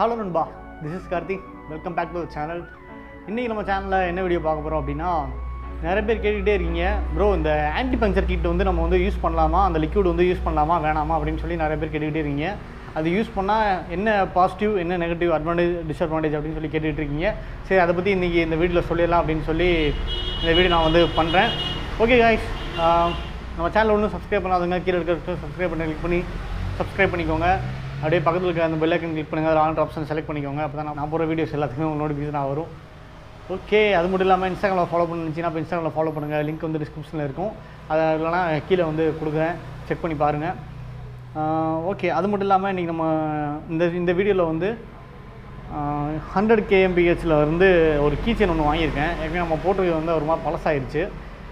Hello Nunba, this is Karthi. Welcome back to the channel. இன்னைக்கு நம்ம சேனல்ல என்ன வீடியோ பார்க்க போறோம் அப்படினா நிறைய பேர் கேட்டுட்டே இருக்கீங்க bro இந்த ஆன்டி பங்க்சர் கிட் வந்து நம்ம வந்து யூஸ் பண்ணலாமா அந்த லிக்விட் வந்து யூஸ் பண்ணலாமா வேணாமா அப்படினு சொல்லி நிறைய பேர் கேட்டுட்டே இருக்கீங்க. அது யூஸ் பண்ணா என்ன பாசிட்டிவ் என்ன நெகட்டிவ் அட்வான்டேஜ் டிஸ்அட்வான்டேஜ் அப்படினு சொல்லி கேட்டுட்டு இருக்கீங்க. சரி அத பத்தி இன்னைக்கு இந்த வீடியோல சொல்லிடலாம் அப்படினு சொல்லி இந்த வீடியோ நான் வந்து பண்றேன். ஓகே गाइस நம்ம சேனல் ஒன்னும் சப்ஸ்கிரைப் பண்ணாதவங்க கீழ இருக்க சப்ஸ்கிரைப் பட்டனை கிளிக் பண்ணி சப்ஸ்கிரைப் பண்ணிக்கோங்க. அப்படியே பக்கத்துல இருக்க அந்த பெல் ஐகான் கிளிக் பண்ணுங்க. அதுல ஆல் ஆப்ஷன் செலக்ட் பண்ணிக்கோங்க. அப்பதான் நான் போற வீடியோஸ் எல்லாத்துக்குமே உங்களுக்கு நோட்டிஃபிகேஷன் வரும். ஓகே அது மட்டும் இல்லாமல் இன்ஸ்டாகிராமில் ஃபாலோ பண்ணிச்சுன்னா இப்போ இன்ஸ்டாகிராமில் ஃபாலோ பண்ணுங்கள். லிங்க் வந்து டிஸ்கிரிப்ஷனில் இருக்கும். அதை இல்லைனா கீழே வந்து கொடுக்குறேன், செக் பண்ணி பாருங்கள். ஓகே அது மட்டும் இல்லாமல் இன்றைக்கி நம்ம இந்த வீடியோவில் வந்து 100 kmph வந்து ஒரு கீச்சன் ஒன்று வாங்கியிருக்கேன். ஏற்கனவே நம்ம போட்டு வந்து ஒரு மாதிரி பழசாயிருச்சு.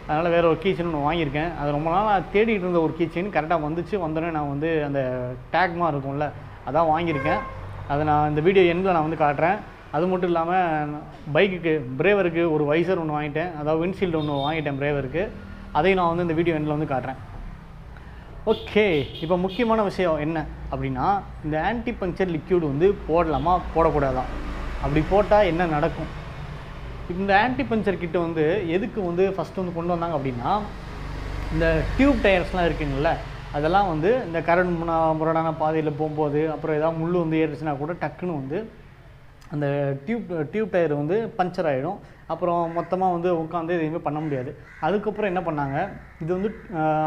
அதனால் வேறு ஒரு கீச்சன் ஒன்று வாங்கியிருக்கேன். அது ரொம்ப நாள் தேடிட்டு இருந்த ஒரு கீச்சன் கரெக்டாக வந்தோடனே நான் வந்து அந்த டேக்மாக இருக்கும்ல அதான் வாங்கியிருக்கேன். அதை நான் இந்த வீடியோ எண்டில் நான் வந்து காட்டுறேன். அது மட்டும் இல்லாமல் பைக்குக்கு பிரேவருக்கு ஒரு வைசர் ஒன்று வாங்கிட்டேன். அதாவது விண்ட்ஷீல்டு ஒன்று வாங்கிட்டேன் பிரேவருக்கு. அதையும் நான் வந்து இந்த வீடியோ எண்டில் வந்து காட்டுறேன். ஓகே இப்போ முக்கியமான விஷயம் என்ன அப்படின்னா இந்த ஆன்டி பங்க்சர் லிக்யூட் வந்து போடலாமா போடக்கூடாதா, அப்படி போட்டால் என்ன நடக்கும். இந்த ஆன்டி பங்க்சர் கிட்ட வந்து எதுக்கு வந்து ஃபஸ்ட்டு வந்து கொண்டு வந்தாங்க அப்படின்னா இந்த டியூப் டயர்ஸ்லாம் இருக்குங்கள அதெல்லாம் வந்து இந்த கரண்ட் முரடான பாதையில் போகும்போது அப்புறம் ஏதாவது முள் வந்து ஏறிச்சுன்னா கூட டக்குன்னு வந்து அந்த டியூப் டயர் வந்து பஞ்சர் ஆகிடும். அப்புறம் மொத்தமாக வந்து உட்காந்து எதுவுமே பண்ண முடியாது. அதுக்கப்புறம் என்ன பண்ணாங்க, இது வந்து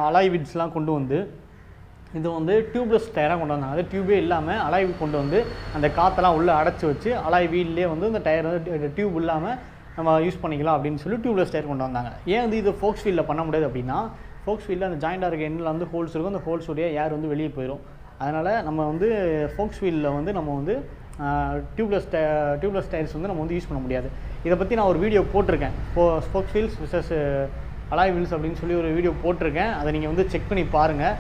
அலாய் வீல்ஸ்லாம் கொண்டு வந்து இது வந்து டியூப்லெஸ் டயராக கொண்டு வந்தாங்க. அது டியூபே இல்லாமல் அலாய் வீல் கொண்டு வந்து அந்த காற்றெல்லாம் உள்ளே அடைச்சி வச்சு அலாய் வீல்லே வந்து இந்த டயர் வந்து டியூப் இல்லாமல் நம்ம யூஸ் பண்ணிக்கலாம் அப்படின்னு சொல்லி டியூப்லெஸ் டயர் கொண்டு வந்தாங்க. ஏன் வந்து இது ஃபோக்ஸ் வீலில் பண்ண முடியாது அப்படின்னா ஃபோக்ஸ் வீலில் அந்த ஜாயிண்டாக இருக்க எண்ணில் வந்து ஹோல்ஸ் இருக்கும். அந்த ஹோல்ஸுடைய ஏர் வந்து வெளியே போயிடும். அதனால் நம்ம வந்து ஃபோக்ஸ் வீலில் வந்து நம்ம வந்து டியூப்லெஸ் டயர்ஸ் வந்து நம்ம வந்து யூஸ் பண்ண முடியாது. இதை பற்றி நான் ஒரு வீடியோ போட்டிருக்கேன். Spokes wheels versus alloy wheels அப்படின்னு சொல்லி ஒரு வீடியோ போட்டிருக்கேன். அதை நீங்கள் வந்து செக் பண்ணி பாருங்கள்.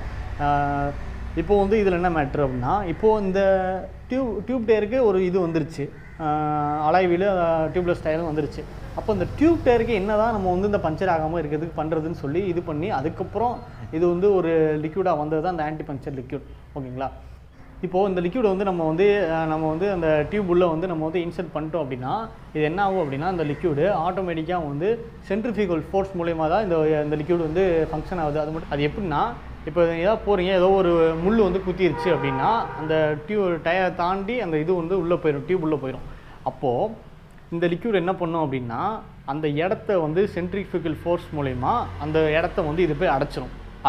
இப்போது வந்து இதில் என்ன மேட்ரு அப்படின்னா இப்போது இந்த டியூப் டயருக்கு ஒரு இது வந்துருச்சு, அலாய் வீலு டியூப்லெஸ் டயரும் வந்துருச்சு. அப்போ இந்த டியூப் டயருக்கு என்ன தான் நம்ம வந்து இந்த பஞ்சர் ஆகாமல் இருக்கிறதுக்கு பண்ணுறதுன்னு சொல்லி இது பண்ணி அதுக்கப்புறம் இது வந்து ஒரு லிக்யூடாக வந்தது தான் இந்த ஆன்டி பங்க்சர் லிக்யூட். ஓகேங்களா. இப்போது இந்த லிக்யூட் வந்து நம்ம வந்து அந்த டியூப் உள்ள வந்து நம்ம வந்து இன்சர்ட் பண்ணிட்டோம் அப்படின்னா இது என்ன ஆகும் அப்படின்னா இந்த லிக்யூடு ஆட்டோமேட்டிக்காக வந்து சென்ட்ரிஃபியூகல் ஃபோர்ஸ் மூலயமா தான் இந்த லிக்யூட் வந்து ஃபங்க்ஷன் ஆகுது. அது எப்படின்னா இப்போ ஏதாவது போகிறீங்க ஏதோ ஒரு முள் வந்து குத்திருச்சு அப்படின்னா அந்த டயர் தாண்டி அந்த இது வந்து உள்ளே போயிடும், டியூப் உள்ளே போயிடும். அப்போது இந்த லிக்யூட் என்ன பண்ணும் அப்படின்னா அந்த இடத்த வந்து சென்ட்ரிஃபியூகல் ஃபோர்ஸ் மூலயமா அந்த இடத்த வந்து இது போய்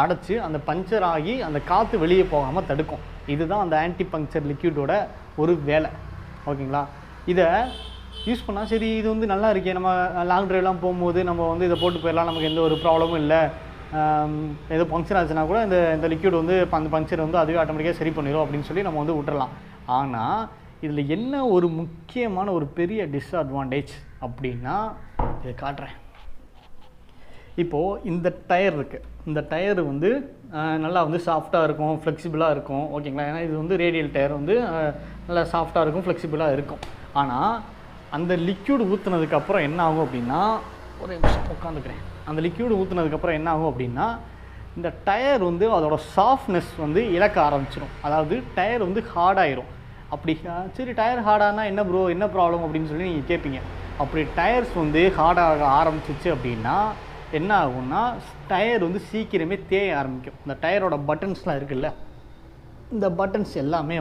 அடைச்சி அந்த பஞ்சர் ஆகி அந்த காற்று வெளியே போகாமல் தடுக்கும். இதுதான் அந்த ஆன்டி பங்க்சர் லிக்யூடோட ஒரு வேலை. ஓகேங்களா. இதை யூஸ் பண்ணால் சரி இது வந்து நல்லா இருக்கே, நம்ம லாங் ட்ரைவ்லாம் போகும்போது நம்ம வந்து இதை போட்டு போயிடலாம், நமக்கு எந்த ஒரு ப்ராப்ளமும் இல்லை, ஏதோ பங்க்சர் ஆச்சுன்னா கூட இந்த லிக்யூட் வந்து அந்த பங்க்சர் வந்து அதுவே ஆட்டோமேட்டிக்காக சரி பண்ணிடும் அப்படின்னு சொல்லி நம்ம வந்து விட்டுறலாம். ஆனால் இதில் என்ன ஒரு முக்கியமான ஒரு பெரிய டிஸ்அட்வான்டேஜ் அப்படின்னா இதை காட்டுறேன். இப்போது இந்த டயர் இருக்குது, இந்த டயர் வந்து நல்லா வந்து சாஃப்டாக இருக்கும், ஃப்ளெக்சிபிளாக இருக்கும். ஓகேங்களா. ஏன்னா இது வந்து ரேடியல் டயர் வந்து நல்லா சாஃப்டாக இருக்கும், ஃப்ளெக்சிபிளாக இருக்கும். ஆனால் அந்த லிக்யூடு ஊற்றுனதுக்கப்புறம் என்ன ஆகும் அப்படின்னா ஒரு நிமிஷம் உட்காந்துக்கிறேன். அந்த லிக்யூடு ஊற்றுனதுக்கப்புறம் என்ன ஆகும் அப்படின்னா இந்த டயர் வந்து அதோட சாஃப்ட்னஸ் வந்து இழக்க ஆரம்பிச்சிடும். அதாவது டயர் வந்து ஹார்டாயிரும். அப்படி சரி டயர் ஹார்டானா என்ன ப்ரோ என்ன ப்ராப்ளம் அப்படின்னு சொல்லி நீங்கள் கேட்பீங்க. அப்படி டயர்ஸ் வந்து ஹார்டாக ஆரம்பிச்சிச்சு அப்படின்னா என்ன ஆகும்னா டயர் வந்து சீக்கிரமே தேய ஆரம்பிக்கும். இந்த டயரோட பட்டன்ஸ்லாம் இருக்குல்ல, இந்த பட்டன்ஸ் எல்லாமே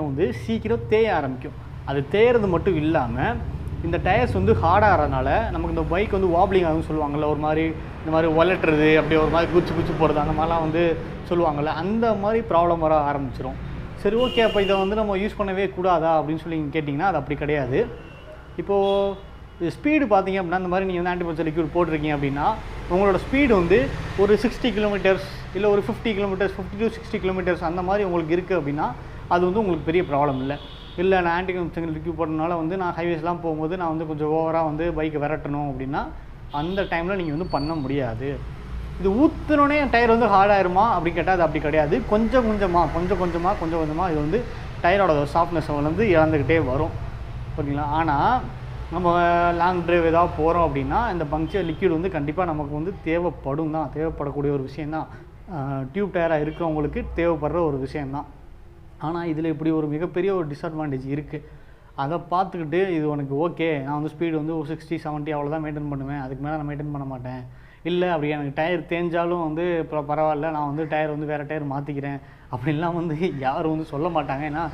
வந்து சீக்கிரம் தேய ஆரம்பிக்கும். அது தேயறது மட்டும் இல்லாமல் இந்த டயர்ஸ் வந்து ஹார்டாகிறதுனால நமக்கு இந்த பைக் வந்து வாப்ளிங் ஆகும்னு சொல்லுவாங்கள்ல, ஒரு மாதிரி இந்த மாதிரி ஒலட்டுறது அப்படியே ஒரு மாதிரி குச்சி போடுறது அந்த மாதிரிலாம் வந்து சொல்லுவாங்கள்ல, அந்த மாதிரி ப்ராப்ளம் வர ஆரம்பிச்சிடும். சரி ஓகே அப்போ இதை வந்து நம்ம யூஸ் பண்ணவே கூடாதா அப்படின்னு சொல்லி நீங்கள் கேட்டிங்கன்னா அது அப்படி கிடையாது. இப்போது ஸ்பீடு பார்த்தீங்க அப்படின்னா இந்த மாதிரி நீங்கள் வந்து ஆன்டி பங்க்சர் லிக்யூட் போட்டிருக்கீங்க அப்படின்னா உங்களோட ஸ்பீடு வந்து ஒரு 60 கிலோமீட்டர்ஸ் இல்லை ஒரு 50 கிலோமீட்டர்ஸ் 50 to 60 கிலோமீட்டர்ஸ் அந்த மாதிரி உங்களுக்கு இருக்குது அப்படின்னா அது வந்து உங்களுக்கு பெரிய ப்ராப்ளம் இல்லை நான் ஆன்டி பங்க்சர் லிக்யூட் போட்டனால வந்து நான் ஹைவேஸ்லாம் போகும்போது நான் வந்து கொஞ்சம் ஓவராக வந்து பைக்கை விரட்டணும் அப்படின்னா அந்த டைமில் நீங்கள் வந்து பண்ண முடியாது. இது ஊற்றுனோடனே டயர் வந்து ஹார்டாயிருமா அப்படின்னு கேட்டால் அது அப்படி கிடையாது. கொஞ்சம் கொஞ்சமாக இது வந்து டயரோட சாஃப்ட்னஸை வந்து இழந்துக்கிட்டே வரும். ஓகேங்களா. ஆனால் நம்ம லாங் ட்ரைவ் ஏதாவது போகிறோம் அப்படின்னா இந்த பங்க்சர் லிக்யூட் வந்து கண்டிப்பாக நமக்கு வந்து தேவைப்படக்கூடிய ஒரு விஷயந்தான். டியூப் டயராக இருக்கிறவங்களுக்கு தேவைப்படுற ஒரு விஷயந்தான். ஆனால் இதில் இப்படி ஒரு மிகப்பெரிய ஒரு டிஸ்அட்வான்டேஜ் இருக்குது. அதை பார்த்துக்கிட்டு இது உனக்கு ஓகே, நான் வந்து ஸ்பீடு வந்து ஒரு 60-70 அவ்வளோதான் மெயின்டைன் பண்ணுவேன், அதுக்கு மேலே நான் மெயின்டைன் பண்ண மாட்டேன், இல்லை அப்படி எனக்கு டயர் தேஞ்சாலும் வந்து இப்போ பரவாயில்ல, நான் வந்து டயர் வந்து வேறு டயர் மாற்றிக்கிறேன் அப்படின்லாம் வந்து யாரும் வந்து சொல்ல மாட்டாங்க. ஏன்னா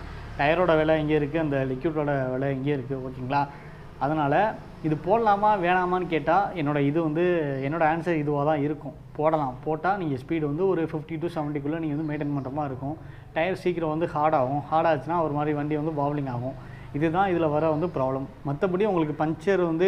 டயரோட விலை இங்கே இருக்குது, அந்த லிக்யூடோட விலை இங்கே இருக்குது. ஓகேங்களா? அதனால் இது போடலாமா வேணாமான்னு கேட்டால் என்னோடய ஆன்சர் இதுவாக தான் இருக்கும். போடலாம். போட்டால் நீங்கள் ஸ்பீடு வந்து ஒரு 50 to 70 நீங்கள் வந்து மெயின்டைன் பண்ணுற மாதிரி இருக்கும். டயர் சீக்கிரம் வந்து ஹார்டாகும். ஹார்டாச்சுன்னா ஒரு மாதிரி வண்டி வந்து வாவ்லிங் ஆகும். இதுதான் இதில் வர வந்து ப்ராப்ளம். மற்றபடி உங்களுக்கு பஞ்சர் வந்து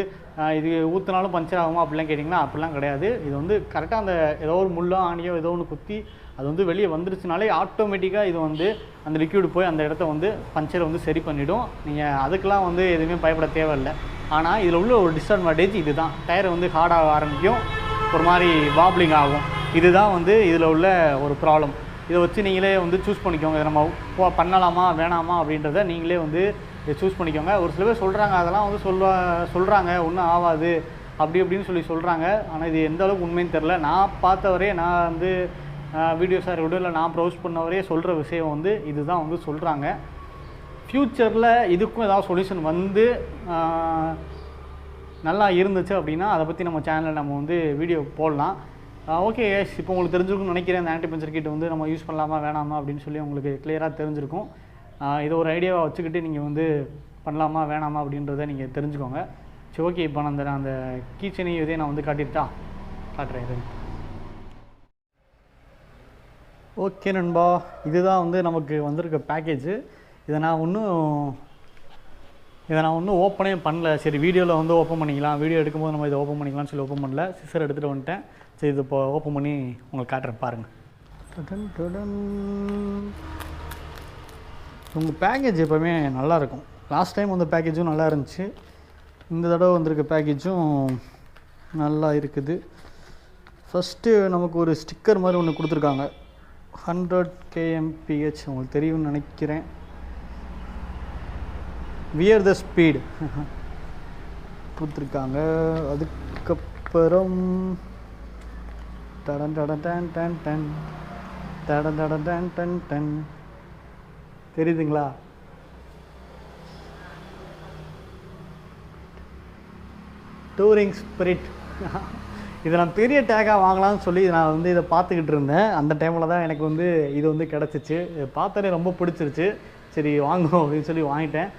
இது ஊற்றினாலும் பஞ்சர் ஆகுமா அப்படிலாம் கேட்டிங்கன்னா அப்படிலாம் கிடையாது. இது வந்து கரெக்டாக அந்த ஏதோ ஒரு முள்ளோ ஆணியோ ஏதோ ஒன்று குத்தி அது வந்து வெளியே வந்துருச்சுனாலே ஆட்டோமேட்டிக்காக இது வந்து அந்த லிக்யூடு போய் அந்த இடத்த வந்து பஞ்சரை வந்து சரி பண்ணிவிடும். நீங்கள் அதுக்கெலாம் வந்து எதுவுமே பயப்பட தேவையில்லை. ஆனால் இதில் உள்ள ஒரு டிஸ்அட்வான்டேஜ் இது தான். டயர் வந்து ஹார்டாக ஆரம்பிக்கும், ஒரு மாதிரி வாப்ளிங் ஆகும். இதுதான் வந்து இதில் உள்ள ஒரு ப்ராப்ளம். இதை வச்சு நீங்களே வந்து சூஸ் பண்ணிக்கோங்க. இதை நம்ம பண்ணலாமா வேணாமா அப்படின்றத நீங்களே வந்து இதை சூஸ் பண்ணிக்கோங்க. ஒரு சில பேர் சொல்கிறாங்க, அதெல்லாம் வந்து சொல்கிறாங்க ஒன்றும் ஆகாது அப்படின்னு சொல்லி சொல்கிறாங்க. ஆனால் இது எந்த அளவுக்கு உண்மைன்னு தெரில. நான் பார்த்தவரே, நான் வந்து வீடியோஸாக இருக்கட்டும் இல்லை நான் ப்ரௌஸ் பண்ணவரே சொல்கிற விஷயம் வந்து இதுதான் வந்து சொல்கிறாங்க. ஃப்யூச்சரில் இதுக்கும் ஏதாவது சொல்யூஷன் வந்து நல்லா இருந்துச்சு அப்படின்னா அதை பற்றி நம்ம சேனலில் நம்ம வந்து வீடியோ போடலாம். ஓகே, இப்போ உங்களுக்கு தெரிஞ்சிருக்கும்னு நினைக்கிறேன். இந்த ஆன்டிபஞ்சர் கிட் வந்து நம்ம யூஸ் பண்ணலாமா வேணாமா அப்படின்னு சொல்லி உங்களுக்கு கிளியராக தெரிஞ்சிருக்கும். இதை ஒரு ஐடியாவை வச்சுக்கிட்டு நீங்கள் வந்து பண்ணலாமா வேணாமா அப்படின்றத நீங்கள் தெரிஞ்சுக்கோங்க. சரி, ஓகே. இப்போ நான் அந்த கீச்செனி இதே நான் வந்து காட்டுறேன் இது. ஓகே நண்பா, இதுதான் வந்து நமக்கு வந்திருக்க பேக்கேஜு. இதை நான் ஒன்றும் ஓப்பனே பண்ணல. சரி, வீடியோவில் வந்து ஓப்பன் பண்ணிக்கலாம், வீடியோ எடுக்கும்போது நம்ம இதை ஓப்பன் பண்ணிக்கலாம்னு சொல்லி ஓப்பன் பண்ணல. சிசர் எடுத்துகிட்டு வந்துட்டேன். சரி, இது இப்போ ஓப்பன் பண்ணி உங்களுக்கு காட்டுறேன் பாருங்கள். உங்கள் பேக்கேஜ் எப்போவுமே நல்லாயிருக்கும். லாஸ்ட் டைம் வந்த பேக்கேஜும் நல்லா இருந்துச்சு, இந்த தடவை வந்திருக்க பேக்கேஜும் நல்லா இருக்குது. ஃபஸ்ட்டு நமக்கு ஒரு ஸ்டிக்கர் மாதிரி ஒன்று கொடுத்துருக்காங்க. 100 kmph உங்களுக்கு தெரியும்னு நினைக்கிறேன். வியர் த ஸ்பீடு கொடுத்துருக்காங்க. அதுக்கப்புறம் தெரியுதுங்களா? Touring spirit. இதை நான் பெரிய டேக்காக வாங்கலாம்னு சொல்லி நான் வந்து இதை பார்த்துக்கிட்டு இருந்தேன். அந்த டைமில் தான் எனக்கு வந்து இது வந்து கிடச்சிச்சு. பார்த்தாலே ரொம்ப பிடிச்சிருச்சு. சரி வாங்குவோம் அப்படின்னு சொல்லி வாங்கிட்டேன்.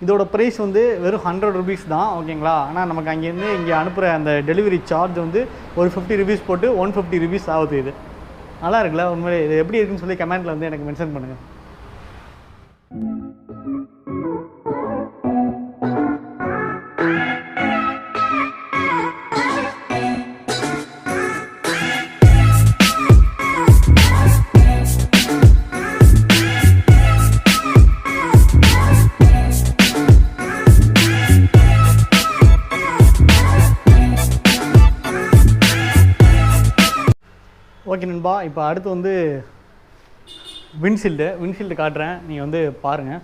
இதோட ப்ரைஸ் வந்து வெறும் 100 rupees தான். ஓகேங்களா? ஆனால் நமக்கு அங்கேருந்து இங்கே அனுப்புகிற அந்த டெலிவரி சார்ஜ் வந்து ஒரு 50 rupees போட்டு 150 rupees ஆகுது. இது நல்லா இருக்குல்ல? உண்மையிலே இது எப்படி இருக்குன்னு சொல்லி கமெண்ட்டில் வந்து எனக்கு மென்ஷன் பண்ணுங்கள். ஓகே நண்பா, இப்போ அடுத்து வந்து விண்ட்ஷீல்டு காட்டுறேன், நீங்கள் வந்து பாருங்கள்.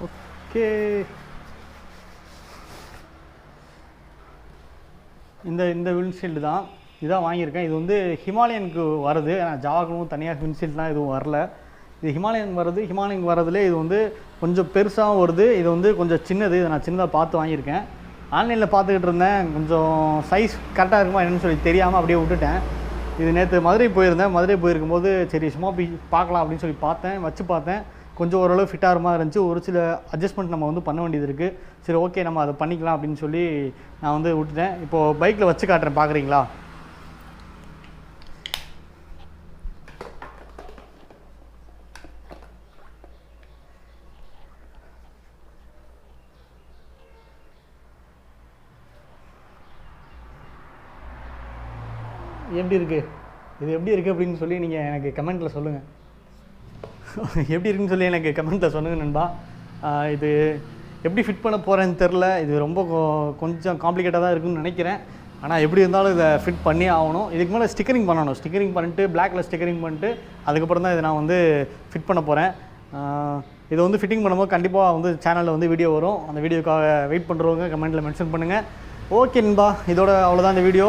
ஓகே, இந்த விண்ட்ஷீல்டு தான். இதான் வாங்கியிருக்கேன். இது வந்து ஹிமாலயனுக்கு வருது. ஆனால் ஜாவாக்கும் தனியாக விண்ட்ஷீல்ட்லாம் எதுவும் வரல. இது ஹிமாலயன் வரதுலே இது வந்து கொஞ்சம் பெருசாகவும் வருது. இது வந்து கொஞ்சம் சின்னது. இதை நான் சின்னதாக பார்த்து வாங்கியிருக்கேன். ஆன்லைனில் பார்த்துக்கிட்டு இருந்தேன். கொஞ்சம் சைஸ் கரெக்டாக இருக்குமா என்னன்னு சொல்லி தெரியாமல் அப்படியே விட்டுட்டேன். இது நேற்று மதுரை போயிருந்தேன். மதுரை போயிருக்கும்போது சரி சும்மா பார்க்கலாம் அப்படின்னு சொல்லி வச்சு பார்த்தேன். கொஞ்சம் ஓரளவு ஃபிட்டாகிற மாதிரி இருந்துச்சு. ஒரு சில அட்ஜஸ்ட்மெண்ட் நம்ம வந்து பண்ண வேண்டியது இருக்குது. சரி ஓகே, நம்ம அதை பண்ணிக்கலாம் அப்படின்னு சொல்லி நான் வந்து விட்டுட்டேன். இப்போது பைக்கில் வச்சு காட்டுறேன், பார்க்குறீங்களா? எப்படி இருக்குது இது அப்படின்னு சொல்லி நீங்கள் எனக்கு கமெண்ட்டில் சொல்லுங்கள். எப்படி இருக்குன்னு சொல்லி எனக்கு கமெண்ட்டில் சொல்லுங்கள் நண்பா. இது எப்படி ஃபிட் பண்ண போகிறேன்னு தெரில. இது ரொம்ப கொஞ்சம் காம்ப்ளிகேட்டாக தான் இருக்குன்னு நினைக்கிறேன். ஆனால் எப்படி இருந்தாலும் இதை ஃபிட் பண்ணி ஆகணும். இதுக்கு மேலே ஸ்டிக்கரிங் பண்ணணும். ஸ்டிக்கரிங் பண்ணிட்டு பிளாக்கில் ஸ்டிக்கரிங் பண்ணிட்டு அதுக்கப்புறம் தான் இதை நான் வந்து ஃபிட் பண்ண போகிறேன். இதை வந்து ஃபிட்டிங் பண்ணும்போது கண்டிப்பாக வந்து சேனலில் வந்து வீடியோ வரும். அந்த வீடியோக்காக வெயிட் பண்ணுறவங்க கமெண்ட்டில் மென்ஷன் பண்ணுங்கள். ஓகே நண்பா, இதோட அவ்வளோதான் இந்த வீடியோ.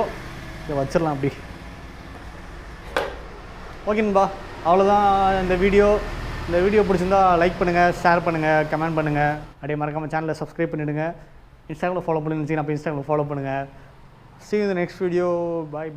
இதை வச்சிடலாம் அப்படி. ஓகே நண்பா, அவ்வளோதான் இந்த வீடியோ. இந்த வீடியோ பிடிச்சிருந்தா லைக் பண்ணுங்கள், ஷேர் பண்ணுங்கள், கமெண்ட் பண்ணுங்கள். அப்படியே மறக்காமல் சேனலை சப்ஸ்கிரைப் பண்ணிவிடுங்க. இன்ஸ்டாகிராமில் ஃபாலோ பண்ணிருந்துச்சிங்கன்னா அப்போ இன்ஸ்டாகிராமில் ஃபாலோ பண்ணுங்கள். See you in the next video. Bye.